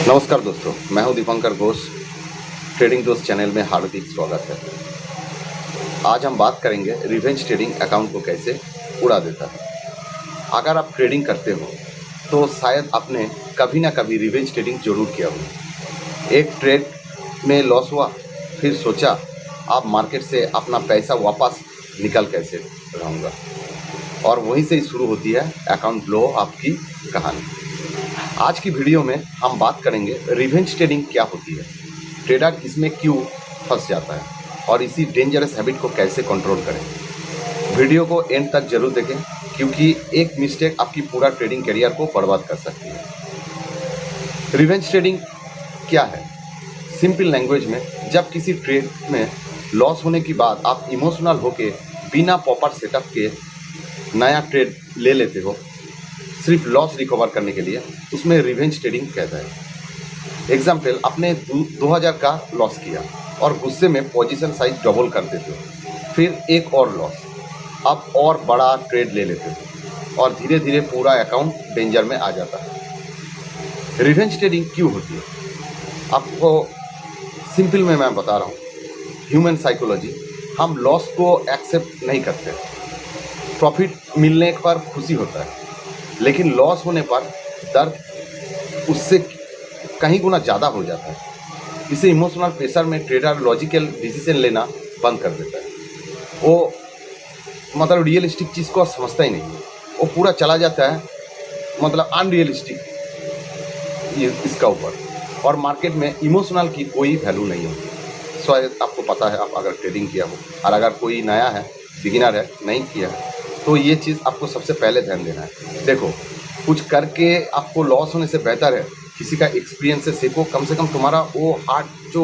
नमस्कार दोस्तों, मैं हूं दीपंकर घोष। ट्रेडिंग दोस्त चैनल में हार्दिक स्वागत है। आज हम बात करेंगे रिवेंज ट्रेडिंग अकाउंट को कैसे उड़ा देता है। अगर आप ट्रेडिंग करते हो तो शायद आपने कभी ना कभी रिवेंज ट्रेडिंग जरूर किया हो। एक ट्रेड में लॉस हुआ, फिर सोचा आप मार्केट से अपना पैसा वापस निकल कैसे रहूँगा, और वहीं से ही शुरू होती है अकाउंट ब्लो आपकी कहानी। आज की वीडियो में हम बात करेंगे रिवेंज ट्रेडिंग क्या होती है, ट्रेडर इसमें क्यों फंस जाता है और इसी डेंजरस हैबिट को कैसे कंट्रोल करें। वीडियो को एंड तक जरूर देखें, क्योंकि एक मिस्टेक आपकी पूरा ट्रेडिंग करियर को बर्बाद कर सकती है। रिवेंज ट्रेडिंग क्या है? सिंपल लैंग्वेज में, जब किसी ट्रेड में लॉस होने के बाद आप इमोशनल होके बिना प्रॉपर सेटअप के नया ट्रेड ले लेते हो सिर्फ लॉस रिकवर करने के लिए, उसमें रिवेंज ट्रेडिंग कहता है। एग्जाम्पल, आपने 2000 का लॉस किया और गुस्से में पोजीशन साइज डबल कर देते हो, फिर एक और लॉस, आप और बड़ा ट्रेड ले लेते हो और धीरे धीरे पूरा अकाउंट डेंजर में आ जाता है। रिवेंज ट्रेडिंग क्यों होती है आपको सिंपल में मैं बता रहा हूँ। ह्यूमन साइकोलॉजी, हम लॉस को एक्सेप्ट नहीं करते। प्रॉफिट मिलने पर खुशी होता है, लेकिन लॉस होने पर दर्द उससे कहीं गुना ज़्यादा हो जाता है। इसे इमोशनल प्रेशर में ट्रेडर लॉजिकल डिसीजन लेना बंद कर देता है। वो मतलब रियलिस्टिक चीज़ को समझता ही नहीं, वो पूरा चला जाता है मतलब अनरियलिस्टिक इसका ऊपर, और मार्केट में इमोशनल की कोई वैल्यू नहीं होती। शायद आपको पता है, आप अगर ट्रेडिंग किया हो, और अगर कोई नया है, बिगिनर है, नहीं किया है, तो ये चीज़ आपको सबसे पहले ध्यान देना है। देखो, कुछ करके आपको लॉस होने से बेहतर है किसी का एक्सपीरियंस से सीखो। कम से कम तुम्हारा वो हार्ट जो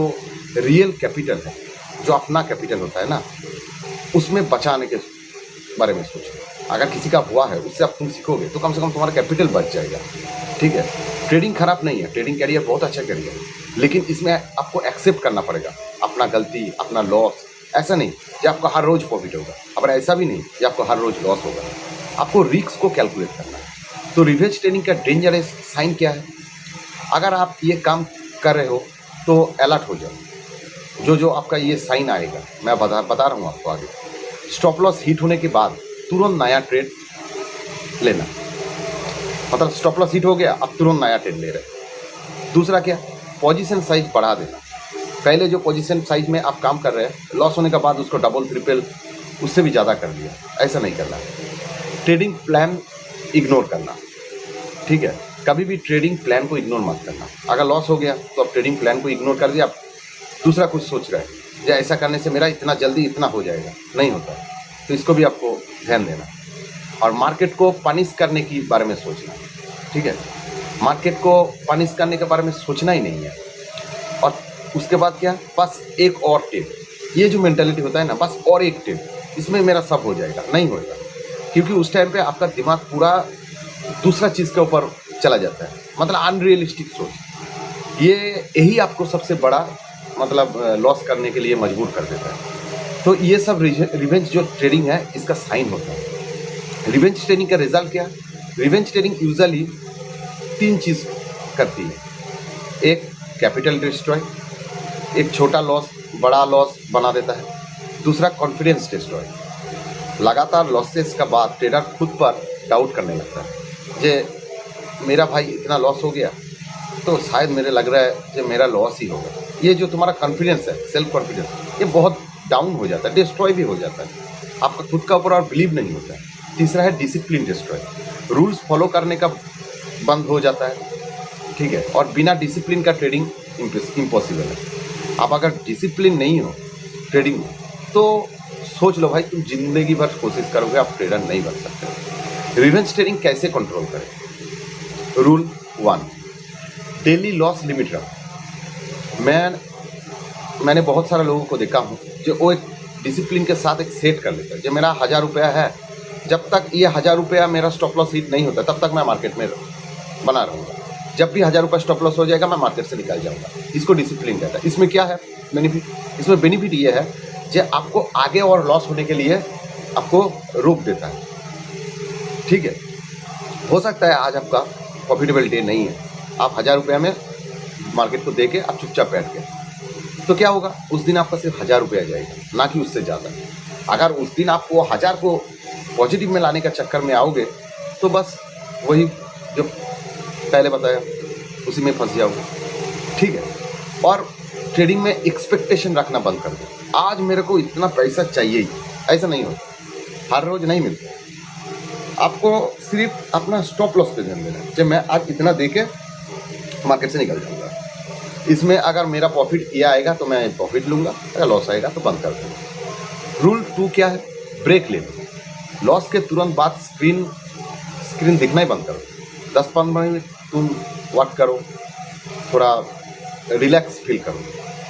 रियल कैपिटल है, जो अपना कैपिटल होता है ना, उसमें बचाने के बारे में सोचो। अगर किसी का हुआ है उससे आप तुम सीखोगे तो कम से कम तुम्हारा कैपिटल बच जाएगा। ठीक है, ट्रेडिंग खराब नहीं है, ट्रेडिंग करियर बहुत अच्छा करियर है, लेकिन इसमें आपको एक्सेप्ट करना पड़ेगा अपना गलती, अपना लॉस। ऐसा नहीं कि आपको हर रोज़ प्रॉफिट होगा, और ऐसा भी नहीं कि आपको हर रोज़ लॉस होगा। आपको रिस्क को कैलकुलेट करना है। तो रिवेंज ट्रेडिंग का डेंजरस साइन क्या है? अगर आप ये काम कर रहे हो तो अलर्ट हो जाओ। जो जो आपका ये साइन आएगा, मैं बता रहा हूँ आपको आगे। स्टॉप लॉस हिट होने के बाद तुरंत नया ट्रेड लेना, मतलब स्टॉप लॉस हिट हो गया, अब तुरंत नया ट्रेड ले रहे। दूसरा क्या? पोजीशन साइज बढ़ा देना। पहले जो पोजीशन साइज में आप काम कर रहे हैं, लॉस होने के बाद उसको डबल ट्रिपल उससे भी ज़्यादा कर दिया। ऐसा नहीं करना है। ट्रेडिंग प्लान इग्नोर करना। ठीक है, कभी भी ट्रेडिंग प्लान को इग्नोर मत करना। अगर लॉस हो गया तो आप ट्रेडिंग प्लान को इग्नोर कर दिया, आप दूसरा कुछ सोच रहे हैं, या ऐसा करने से मेरा इतना जल्दी इतना हो जाएगा, नहीं होता। तो इसको भी आपको ध्यान देना। और मार्केट को पनिश करने की बारे में सोचना। ठीक है, मार्केट को पनिश करने के बारे में सोचना ही नहीं है। और उसके बाद क्या? बस एक और टेप। ये जो मेंटालिटी होता है ना, बस और एक टेप, इसमें मेरा सब हो जाएगा, नहीं होगा। क्योंकि उस टाइम पे आपका दिमाग पूरा दूसरा चीज़ के ऊपर चला जाता है, मतलब अनरियलिस्टिक सोच। यही आपको सबसे बड़ा मतलब लॉस करने के लिए मजबूर कर देता है। तो ये सब रिवेंज जो ट्रेडिंग है, इसका साइन होता है। रिवेंज ट्रेडिंग का रिजल्ट क्या? रिवेंज ट्रेडिंग यूजुअली 3 चीज़ करती है। एक, कैपिटल डिस्ट्रॉय, एक छोटा लॉस बड़ा लॉस बना देता है। दूसरा, कॉन्फिडेंस डिस्ट्रॉय, लगातार लॉसेस का बाद ट्रेडर खुद पर डाउट करने लगता है, जे मेरा भाई इतना लॉस हो गया तो शायद मेरे लग रहा है कि मेरा लॉस ही होगा। ये जो तुम्हारा कॉन्फिडेंस है, सेल्फ कॉन्फिडेंस, ये बहुत डाउन हो जाता है, डिस्ट्रॉय भी हो जाता है। आपका खुद का ऊपर और बिलीव नहीं होता है। तीसरा है डिसिप्लिन डिस्ट्रॉय, रूल्स फॉलो करने का बंद हो जाता है। ठीक है, और बिना डिसिप्लिन का ट्रेडिंग इम्पॉसिबल है। आप अगर डिसिप्लिन नहीं हो ट्रेडिंग में, तो सोच लो भाई, तुम जिंदगी भर कोशिश करोगे, आप ट्रेडर नहीं बन सकते। रिवेंज ट्रेडिंग कैसे कंट्रोल करें? रूल 1, डेली लॉस लिमिट रखो। मैंने बहुत सारे लोगों को देखा हूँ जो वो एक डिसिप्लिन के साथ एक सेट कर लेता है, जो मेरा 1000 रुपया है, जब तक ये 1000 रुपया मेरा स्टॉप लॉस हिट नहीं होता तब तक मैं मार्केट में बना रहूँगा। जब भी 1000 रुपये स्टॉप लॉस हो जाएगा, मैं मार्केट से निकल जाऊँगा। इसको डिसिप्लिन कहता है। इसमें क्या है बेनिफिट? इसमें बेनिफिट ये है कि आपको आगे और लॉस होने के लिए आपको रोक देता है। ठीक है, हो सकता है आज आपका प्रॉफिटेबल डे नहीं है, आप 1000 रुपये में मार्केट को दे के आप चुपचाप बैठ गए, तो क्या होगा, उस दिन आपका सिर्फ 1000 रुपये आ जाएगा, ना कि उससे ज़्यादा। अगर उस दिन आप वो 1000 को पॉजिटिव में लाने का चक्कर में आओगे तो बस वही जो पहले बताया उसी में फंस जाओगे, ठीक है। और ट्रेडिंग में एक्सपेक्टेशन रखना बंद कर दो। आज मेरे को इतना पैसा चाहिए ही, ऐसा नहीं होता, हर रोज़ नहीं मिलता। आपको सिर्फ अपना स्टॉप लॉस पे ध्यान देना है, जब मैं आज इतना दे के मार्केट से निकल जाऊँगा, इसमें अगर मेरा प्रॉफिट ये आएगा तो मैं प्रॉफिट लूँगा, अगर लॉस आएगा तो बंद कर दूँगा। रूल 2 क्या है, ब्रेक ले लो। लॉस के तुरंत बाद स्क्रीन दिखना ही बंद करो। 10-15 मिनट तुम वर्क करो, थोड़ा रिलैक्स फील करो,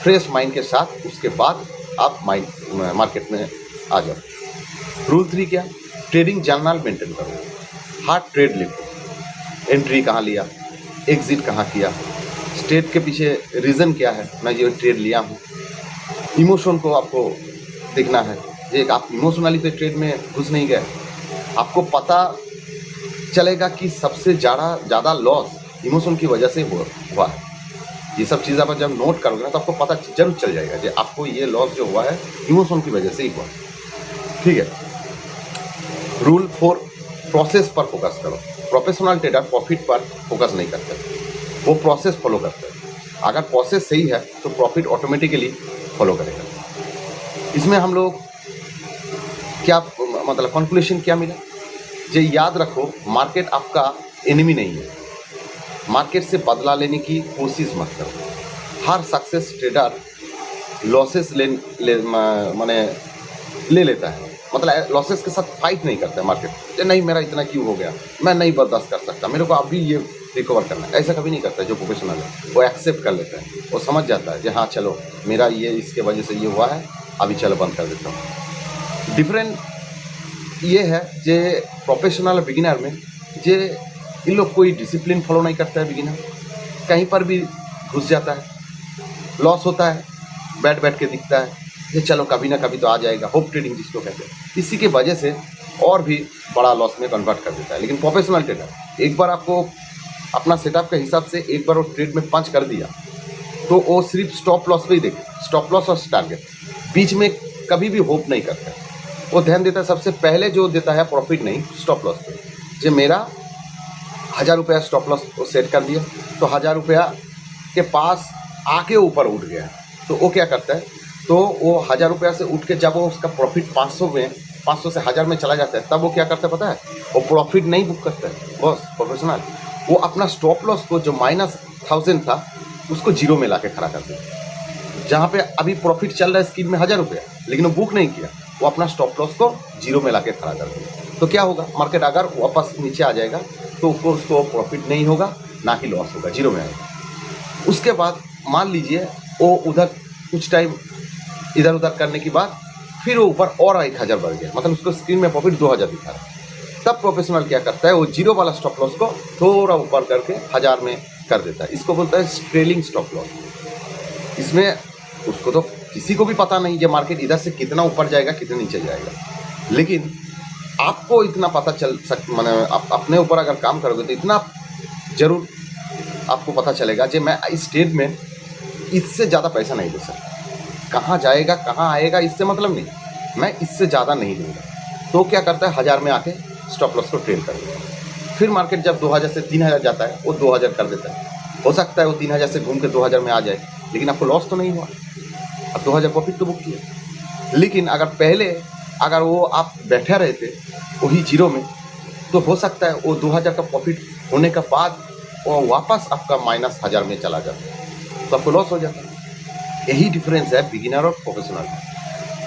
फ्रेश माइंड के साथ, उसके बाद आप मार्केट में आ जाओ। रूल 3 क्या, ट्रेडिंग जर्नल मेंटेन करो। हर ट्रेड लिखो, एंट्री कहाँ लिया, एग्जिट कहाँ किया, ट्रेड के पीछे रीज़न क्या है, मैं ये ट्रेड लिया हूँ। इमोशन को आपको देखना है, एक आप इमोशनली तो ट्रेड में घुस नहीं गए, आपको पता चलेगा कि सबसे ज़्यादा लॉस इमोशन की वजह से हुआ है। ये सब चीज़ आप जब नोट करोगे ना तो आपको पता जरूर चल जाएगा कि आपको ये लॉस जो हुआ है इमोशन की वजह से ही हुआ, ठीक है। रूल 4, प्रोसेस पर फोकस करो। प्रोफेशनल ट्रेडर प्रॉफिट पर फोकस नहीं करते, वो प्रोसेस फॉलो करते हैं। अगर प्रोसेस सही है तो प्रॉफिट ऑटोमेटिकली फॉलो करेगा। इसमें हम लोग क्या मतलब कंक्लूजन क्या मिला, ये याद रखो, मार्केट आपका एनिमी नहीं है। मार्केट से बदला लेने की कोशिश मत करो। हर सक्सेस ट्रेडर लॉसेस ले लेता है, मतलब लॉसेस के साथ फाइट नहीं करता है मार्केट। नहीं मेरा इतना क्यों हो गया, मैं नहीं बर्दाश्त कर सकता, मेरे को अभी ये रिकवर करना है, ऐसा कभी नहीं करता। जो प्रोफेशनल है वो एक्सेप्ट कर लेता है, वो समझ जाता है कि हाँ चलो मेरा ये इसके वजह से ये हुआ है, अभी चलो बंद कर देता हूँ। डिफरेंट ये है जे प्रोफेशनल बिगिनर में, जे इन लोग कोई डिसिप्लिन फॉलो नहीं करता है। बिगिनर कहीं पर भी घुस जाता है, लॉस होता है, बैठ के दिखता है ये चलो कभी ना कभी तो आ जाएगा, होप ट्रेडिंग जिसको कहते हैं, इसी के वजह से और भी बड़ा लॉस में कन्वर्ट कर देता है। लेकिन प्रोफेशनल ट्रेडर एक बार आपको अपना सेटअप के हिसाब से एक बार वो ट्रेड में पंच कर दिया तो वो सिर्फ स्टॉप लॉस पे ही देखे, स्टॉप लॉस और टारगेट, बीच में कभी भी होप नहीं करता है। वो ध्यान देता है सबसे पहले जो देता है प्रॉफिट नहीं, स्टॉप लॉस पे। जो मेरा 1000 रुपया स्टॉप लॉस को सेट कर दिया तो 1000 रुपया के पास आके ऊपर उठ गया, तो वो क्या करता है, तो वो 1000 रुपया से उठ के जब वो उसका प्रॉफिट 500 से 1000 में चला जाता है, तब वो क्या करता है पता है, वो प्रॉफिट नहीं बुक करता है बॉस प्रोफेशनल, वो अपना स्टॉप लॉस को जो -1000 था उसको जीरो में ला के खड़ा कर दिया। जहाँ पे अभी प्रॉफिट चल रहा है स्कीम में 1000 रुपया, लेकिन वो बुक नहीं किया, वो अपना स्टॉप लॉस को जीरो में ला के खड़ा कर दिया। तो क्या होगा, मार्केट अगर वापस नीचे आ जाएगा तो उसको प्रॉफिट नहीं होगा, ना कि लॉस होगा, जीरो में आएगा। उसके बाद मान लीजिए वो उधर कुछ टाइम इधर उधर करने के बाद फिर वो ऊपर और 1000 बढ़ गया, मतलब उसको स्क्रीन में प्रॉफिट 2000 दिखा रहा है। तब प्रोफेशनल क्या करता है, वो जीरो वाला स्टॉप लॉस को थोड़ा ऊपर करके 1000 में कर देता है। इसको बोलता है ट्रेलिंग स्टॉप लॉस। इसमें उसको तो किसी को भी पता नहीं कि मार्केट इधर से कितना ऊपर जाएगा कितना नीचे जाएगा, लेकिन आपको इतना पता चल मैंने आप अपने ऊपर अगर काम करोगे तो इतना जरूर आपको पता चलेगा कि मैं इस ट्रेड में इससे ज़्यादा पैसा नहीं दे सकता। कहाँ जाएगा कहाँ आएगा इससे मतलब नहीं, मैं इससे ज़्यादा नहीं दूंगा। तो क्या करता है, 1000 में आके स्टॉप लॉस को ट्रेल कर देता है। फिर मार्केट जब 2000 से 3000 जाता है वो 2000 कर देता है। हो सकता है वो 3000 से घूम के 2000 में आ जाए, लेकिन आपको लॉस तो नहीं हुआ, अब 2000 प्रॉफिट तो बुक किया। लेकिन अगर वो आप बैठे रहे थे वही जीरो में, तो हो सकता है वो 2000 का प्रॉफिट होने के बाद वो वापस आपका -1000 में चला जाता है, तो आपको लॉस हो जाता है। यही डिफरेंस है बिगिनर और प्रोफेशनल में।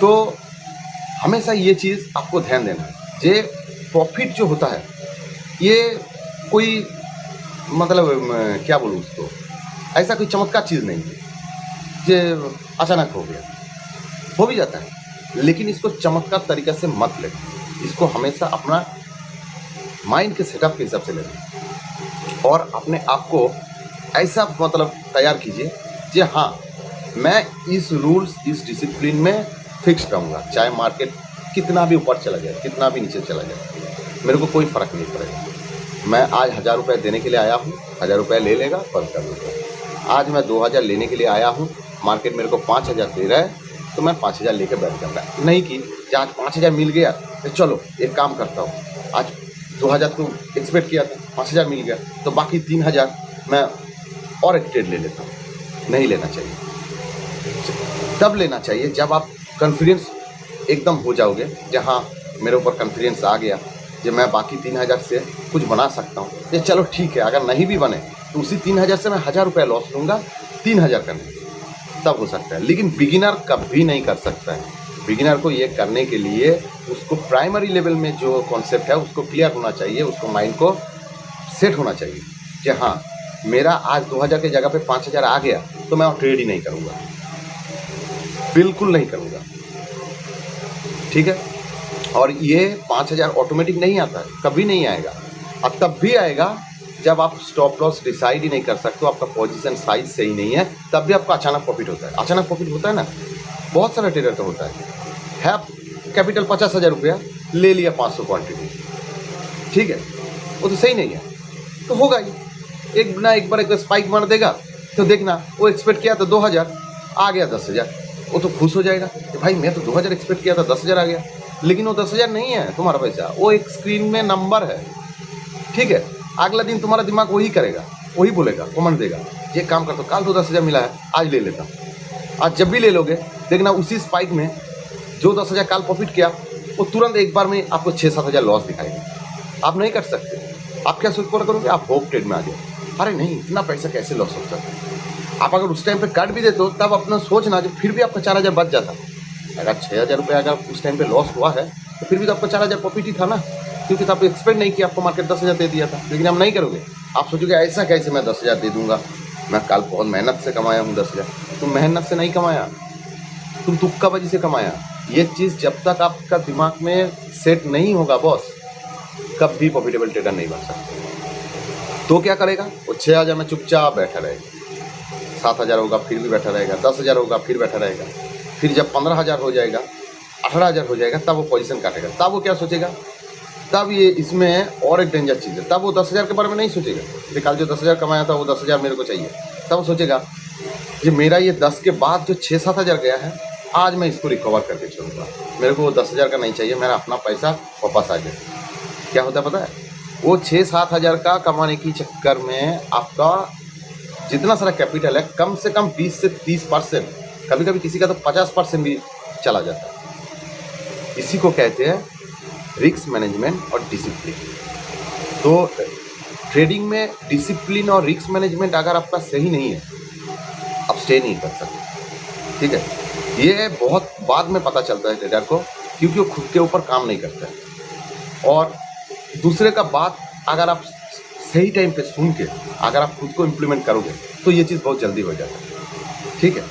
तो हमेशा ये चीज़ आपको ध्यान देना है, जे प्रॉफिट जो होता है ये कोई मतलब क्या बोलूँ उसको, ऐसा कोई चमत्कार चीज़ नहीं है जो अचानक हो भी जाता है, लेकिन इसको चमत्कार तरीके से मत लें। इसको हमेशा अपना माइंड के सेटअप के हिसाब से लें और अपने आप को ऐसा मतलब तैयार कीजिए कि हाँ मैं इस रूल्स इस डिसिप्लिन में फिक्स रहूँगा, चाहे मार्केट कितना भी ऊपर चला जाए कितना भी नीचे चला जाए, मेरे को कोई फ़र्क नहीं पड़ेगा। मैं आज 1000 रुपये देने के लिए आया हूँ, 1000 रुपये ले लेगा, बंद कर दूँगा। आज मैं 2000 लेने के लिए आया हूँ, मार्केट मेरे को 5000 दे रहा है, तो मैं 5000 लेके बैठ जाऊँगा। नहीं कि आज 5000 मिल गया तो चलो एक काम करता हूँ, आज 2000 तो एक्सपेक्ट किया था, 5000 मिल गया तो बाकी 3000 मैं और एक ट्रेड ले लेता हूँ। नहीं लेना चाहिए। तब लेना चाहिए जब आप कॉन्फिडेंस एकदम हो जाओगे, जहाँ मेरे ऊपर कॉन्फिडेंस आ गया कि मैं बाकी 3000 से कुछ बना सकता हूँ। ये चलो ठीक है, अगर नहीं भी बने तो उसी 3000 से मैं 1000 रुपये लॉस लूँगा, 3000 करने तब हो सकता है। लेकिन बिगिनर कभी नहीं कर सकता है। बिगिनर को ये करने के लिए उसको प्राइमरी लेवल में जो कॉन्सेप्ट है उसको क्लियर होना चाहिए, उसको माइंड को सेट होना चाहिए कि हाँ मेरा आज 2000 की जगह पे 5000 आ गया तो मैं और ट्रेड ही नहीं करूँगा, बिल्कुल नहीं करूँगा। ठीक है। और ये 5000 ऑटोमेटिक नहीं आता है, कभी नहीं आएगा। और तब भी आएगा जब आप स्टॉप लॉस डिसाइड ही नहीं कर सकते हो, आपका पोजीशन साइज सही नहीं है, तब भी आपका अचानक प्रॉफिट होता है। अचानक प्रॉफिट होता है ना, बहुत सारा ट्रेडर का होता है कैपिटल 50,000 रुपया ले लिया 500 क्वांटिटी, ठीक है, वो तो सही नहीं है, तो होगा ही एक ना एक बार एक स्पाइक मार देगा तो देखना, वो एक्सपेक्ट किया था 2000 आ गया 10,000, वो तो खुश हो जाएगा कि भाई मैं तो 2000 एक्सपेक्ट किया था 10,000 आ गया। लेकिन वो 10,000 नहीं है तुम्हारा पैसा, वो एक स्क्रीन में नंबर है। ठीक है। अगला दिन तुम्हारा दिमाग वही करेगा, वही बोलेगा, कमेंट देगा, ये काम करता हूँ, कल तो 10,000 मिला है आज ले लेता हूँ। आज जब भी ले लोगे देखना उसी स्पाइक में जो 10,000 कल प्रॉफिट किया वो तुरंत एक बार में आपको 6-7 लॉस दिखाएगी। आप नहीं कर सकते। आप क्या सोच करोगे, आप होप ट्रेड में आ गए, अरे नहीं इतना पैसा कैसे लॉस हो सकता है। आप अगर उस टाइम पे काट भी देते हो तब अपना सोचना जो फिर भी आपका 4,000 बच जाता। अगर 6,000 रुपये अगर उस टाइम पे लॉस हुआ है तो फिर भी तो आपका 4,000 प्रॉफिट ही था ना, क्योंकि तो आप एक्सपेक्ट नहीं किया, आपको मार्केट 10,000 दे दिया था। लेकिन आप नहीं करोगे, आप सोचोगे ऐसा कैसे मैं 10,000 दे दूंगा, मैं कल बहुत मेहनत से कमाया हूँ 10,000। तुम मेहनत से नहीं कमाया, तुम तुक्काबाजी से कमाया। ये चीज़ जब तक आपका दिमाग में सेट नहीं होगा बॉस, कभी प्रॉफिटेबल ट्रेडर नहीं बन सकता। तो क्या करेगा, वो 6,000 में चुपचाप बैठा रहेगा, 7,000 होगा फिर भी बैठा रहेगा, 10,000 होगा फिर बैठा रहेगा। फिर जब 15,000 हो जाएगा, 18,000 हो जाएगा, तब वो पोजीशन काटेगा। तब वो क्या सोचेगा, तब ये इसमें और एक डेंजर चीज़ है, तब वो 10,000 के बारे में नहीं सोचेगा कि कल जो 10,000 कमाया था वो 10,000 मेरे को चाहिए। तब वो सोचेगा कि मेरा ये 10 के बाद जो 6-7,000 गया है, आज मैं इसको रिकवर करके चलूँगा, मेरे को वो 10,000 का नहीं चाहिए, मेरा अपना पैसा वापस आ जाए। क्या होता है पता है, वो 6-7,000 का कमाने की चक्कर में आपका जितना सारा कैपिटल है कम से कम 20 से 30%, कभी कभी किसी का तो 50% भी चला जाता है। इसी को कहते हैं रिस्क मैनेजमेंट और डिसिप्लिन। तो ट्रेडिंग में डिसिप्लिन और रिस्क मैनेजमेंट अगर आपका सही नहीं है, आप स्टे नहीं कर सकते। ठीक है। ये बहुत बाद में पता चलता है ट्रेडर को, क्योंकि वो खुद के ऊपर काम नहीं करता है। और दूसरे का बात अगर आप सही टाइम पे सुन के अगर आप खुद को इम्प्लीमेंट करोगे तो ये चीज़ बहुत जल्दी हो जाता है। ठीक है।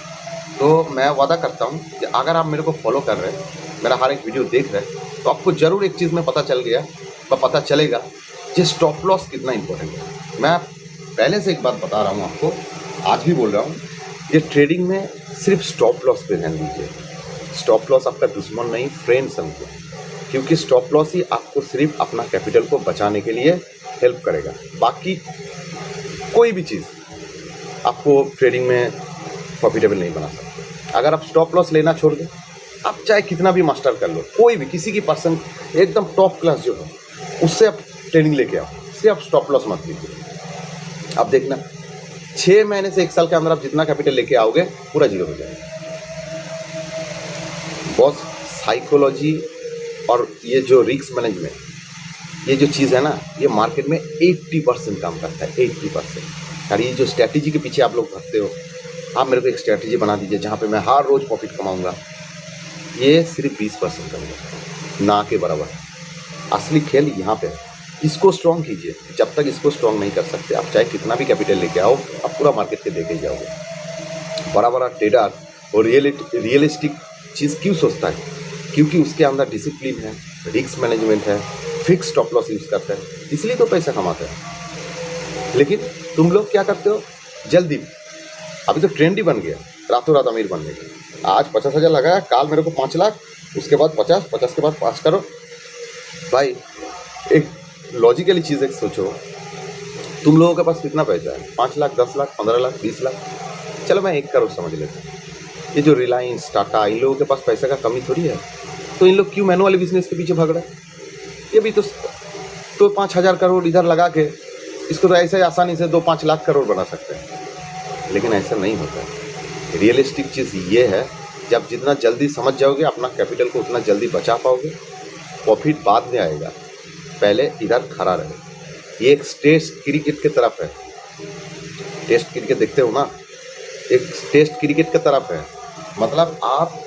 तो मैं वादा करता हूँ कि अगर आप मेरे को फॉलो कर रहे हैं, मेरा हर एक वीडियो देख रहे हैं, तो आपको ज़रूर एक चीज़ में पता चलेगा कि स्टॉप लॉस कितना इंपॉर्टेंट है। मैं पहले से एक बात बता रहा हूँ आपको, आज भी बोल रहा हूँ कि ट्रेडिंग में सिर्फ स्टॉप लॉस पे ध्यान दीजिए। स्टॉप लॉस आपका दुश्मन नहीं, फ्रेंड समझो, क्योंकि स्टॉप लॉस ही आपको सिर्फ अपना कैपिटल को बचाने के लिए हेल्प करेगा। बाकी कोई भी चीज़ आपको ट्रेडिंग में प्रॉफिटेबल नहीं बना सकता। अगर आप स्टॉप लॉस लेना छोड़ दें, आप चाहे कितना भी मास्टर कर लो, कोई भी किसी की पर्सन एकदम टॉप क्लास जो है उससे आप ट्रेनिंग लेके आओ, उससे आप स्टॉप लॉस मत लीजिए। आप देखना 6 महीने से 1 साल के अंदर आप जितना कैपिटल लेके आओगे पूरा जीरो हो जाएगा। बॉस साइकोलॉजी और ये जो रिस्क मैनेजमेंट, ये जो चीज़ है ना, ये मार्केट में 80% काम करता है, 80%। और ये जो स्ट्रैटेजी के पीछे आप लोग भागते हो, आप मेरे को एक स्ट्रैटेजी बना दीजिए जहाँ पे मैं हर रोज़ प्रॉफिट कमाऊँगा, ये सिर्फ 20% करेगा, ना के बराबर। असली खेल यहाँ पे है। इसको स्ट्रॉन्ग कीजिए। जब तक इसको स्ट्रॉन्ग नहीं कर सकते, आप चाहे कितना भी कैपिटल लेके आओ, आप पूरा मार्केट के देके जाओगे। बड़ा बड़ा ट्रेडर और रियलिस्टिक चीज़ क्यों सोचता है, क्योंकि उसके अंदर डिसिप्लिन है, रिस्क मैनेजमेंट है, फिक्स स्टॉप लॉस यूज़ करता है, इसलिए तो पैसा कमाता है। लेकिन तुम लोग क्या करते हो, जल्दी, अभी तो ट्रेंड ही बन गया रातों रात अमीर बनने का। आज 50,000 लगाया, काल मेरे को 5 लाख, उसके बाद 50 के बाद 5 करोड़। भाई एक लॉजिकली चीज़ एक सोचो, तुम लोगों के पास कितना पैसा है? 5 लाख, 10 लाख, 15 लाख, 20 लाख, चलो मैं 1 करोड़ समझ लेता हूँ। ये जो रिलायंस, टाटा, इन लोगों के पास पैसे का कमी थोड़ी है, तो इन लोग क्यों मैनुअल बिजनेस के पीछे भाग रहे हैं? ये भी तो 5,000 करोड़ इधर लगा के इसको तो ऐसे आसानी से 2-5 लाख करोड़ बना सकते हैं, लेकिन ऐसा नहीं होता है। रियलिस्टिक चीज़ ये है, जब जितना जल्दी समझ जाओगे अपना कैपिटल को उतना जल्दी बचा पाओगे, प्रॉफिट बाद में आएगा, पहले इधर खड़ा रहे। ये एक टेस्ट क्रिकेट की तरफ है, टेस्ट क्रिकेट देखते हो ना, एक टेस्ट क्रिकेट की तरफ है, मतलब आप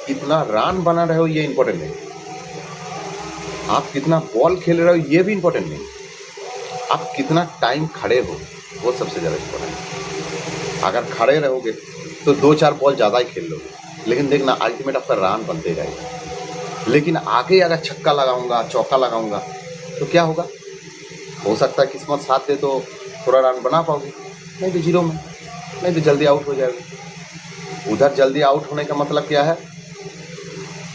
कितना रन बना रहे हो ये इंपॉर्टेंट नहीं, आप कितना बॉल खेल रहे हो ये भी इंपॉर्टेंट नहीं, आप कितना टाइम खड़े हो वो सबसे ज़्यादा इंपॉर्टेंट है। अगर खड़े रहोगे तो 2-4 बॉल ज़्यादा ही खेल लोगे, लेकिन देखना अल्टीमेट आपका रन बनते रहेगा। लेकिन आगे अगर छक्का लगाऊंगा, चौका लगाऊंगा तो क्या होगा? हो सकता है किस्मत साथ दे तो थोड़ा रन बना पाओगे, नहीं तो जीरो में, नहीं तो जल्दी आउट हो जाएगा। उधर जल्दी आउट होने का मतलब क्या है?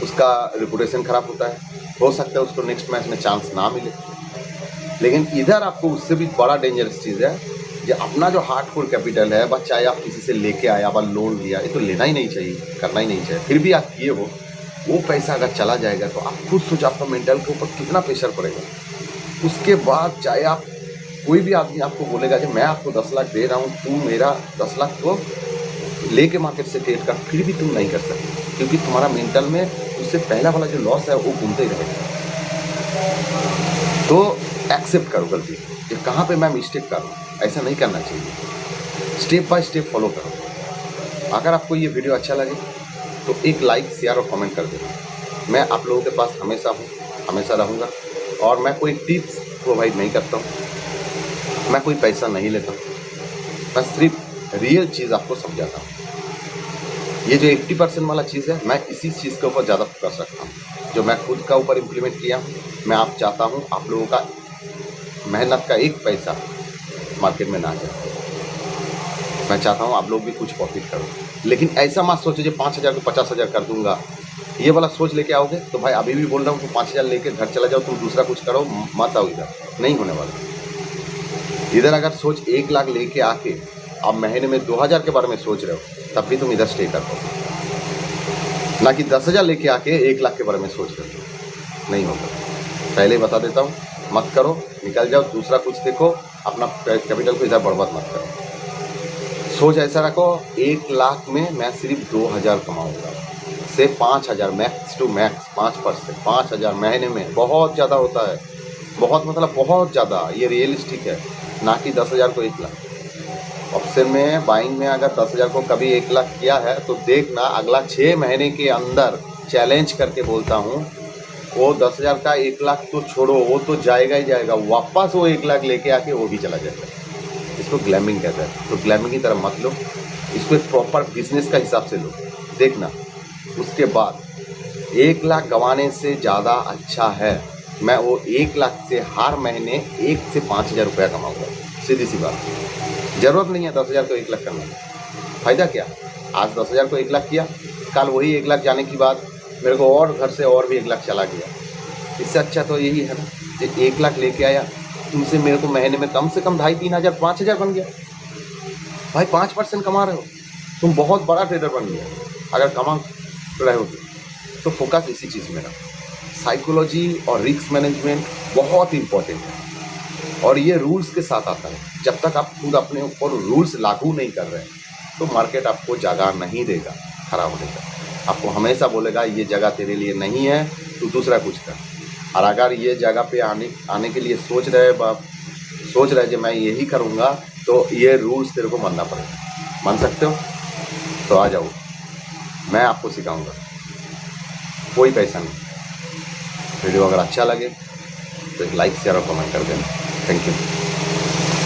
उसका रिपुटेशन खराब होता है, हो सकता है उसको नेक्स्ट मैच में चांस ना मिले। लेकिन इधर आपको उससे भी बड़ा डेंजरस चीज़ है, जो अपना जो हार्डकोर कैपिटल है, बस चाहे आप किसी से लेके आए, आप लोन लिया, ये तो लेना ही नहीं चाहिए, करना ही नहीं चाहिए, फिर भी आप किए हो, वो पैसा अगर चला जाएगा तो आप खुद सोचो आपका मेंटल के ऊपर कितना प्रेशर पड़ेगा। उसके बाद चाहे आप कोई भी आदमी आपको बोलेगा कि मैं आपको 10 लाख दे रहा हूँ, तू मेरा 10 लाख को लेके मार्केट से ट्रेड कर, फिर भी तुम नहीं कर सकते, क्योंकि तुम्हारा मेंटल में उससे पहला वाला जो लॉस है वो घूमते ही रहेगा। तो एक्सेप्ट करो गलती, कि कहाँ पे मैं मिस्टेक कर रहा हूँ, ऐसा नहीं करना चाहिए, स्टेप बाय स्टेप फॉलो करो। अगर आपको ये वीडियो अच्छा लगे तो एक लाइक, शेयर और कमेंट कर देना। मैं आप लोगों के पास हमेशा हूँ, हमेशा रहूँगा, और मैं कोई टिप्स प्रोवाइड नहीं करता हूँ, मैं कोई पैसा नहीं लेता हूँ, मैं सिर्फ रियल चीज़ आपको समझाता हूँ। ये जो 80% वाला चीज़ है, मैं इसी चीज़ के ऊपर ज़्यादा फोकस रखता हूँ, जो मैं खुद का ऊपर इम्प्लीमेंट किया हूँ। मैं आप चाहता हूँ आप लोगों का मेहनत का एक पैसा मार्केट में ना जाए, मैं चाहता हूँ आप लोग भी कुछ प्रॉफिट करो। लेकिन ऐसा मत सोचो जो 5,000 को 50,000 कर दूंगा, ये वाला सोच लेके आओगे तो भाई अभी भी बोल रहा हूँ तो 5,000 लेके घर चला जाओ, तुम दूसरा कुछ करो, मत आओ, इधर नहीं होने वाला। इधर अगर सोच 1 लाख लेके आके आप महीने में 2,000 के बारे में सोच रहे हो, तब भी तुम इधर स्टे कर पाओगे, ना कि 10,000 लेके आके 1 लाख के बारे में सोच रहे हो, नहीं होगा। पहले ही बता देता हूँ, मत करो, निकल जाओ, दूसरा कुछ देखो, अपना कैपिटल को इधर बर्बाद मत करो। सोच ऐसा रखो 1 लाख में मैं सिर्फ 2,000 कमाऊँगा, से 5,000 मैक्स टू मैक्स 5%, 5,000 महीने में बहुत ज़्यादा होता है, बहुत मतलब बहुत ज़्यादा, ये रियलिस्टिक है, ना कि 10,000 को 1 लाख। ऑप्शन में बाइंग में अगर 10,000 को कभी 1 लाख किया है तो देखना अगला 6 महीने के अंदर, चैलेंज करके बोलता हूँ, वो 10,000 का 1 लाख तो छोड़ो, वो तो जाएगा ही जाएगा, वापस वो 1 लाख लेके आके वो भी चला जाएगा। इसको ग्लैमिंग कहते हैं, तो ग्लैमिंग की तरह मत लो, इसको एक प्रॉपर बिजनेस का हिसाब से लो। देखना उसके बाद 1 लाख गंवाने से ज़्यादा अच्छा है मैं वो 1 लाख से हर महीने 1 से 5,000 रुपया कमाऊँगा, सीधी सी बात। ज़रूरत नहीं है 10,000 को 1 लाख करने की, फ़ायदा क्या? आज 10,000 को 1 लाख किया, कल वही 1 लाख जाने की बाद मेरे को और घर से और भी 1 लाख चला गया। इससे अच्छा तो यही है ना कि 1 लाख लेके आया, तुमसे मेरे को महीने में कम से कम 2,500, 3,000, 5,000 बन गया। भाई 5% कमा रहे हो, तुम बहुत बड़ा ट्रेडर बन गया अगर कमा रहे हो तो फोकस इसी चीज़ में रखो। साइकोलॉजी और रिस्क मैनेजमेंट बहुत इंपॉर्टेंट है, और ये रूल्स के साथ आता है। जब तक आप खुद अपने ऊपर रूल्स लागू नहीं कर रहे तो मार्केट आपको जगह नहीं देगा खड़ा होने का, आपको हमेशा बोलेगा ये जगह तेरे लिए नहीं है, तू दूसरा कुछ कर। और अगर ये जगह पे आने के लिए सोच रहे कि मैं यही करूँगा, तो ये रूल्स तेरे को मानना पड़ेगा। मान सकते हो तो आ जाओ, मैं आपको सिखाऊंगा, कोई पैसा नहीं। वीडियो अगर अच्छा लगे तो एक लाइक, शेयर और कमेंट कर देना। Thank you.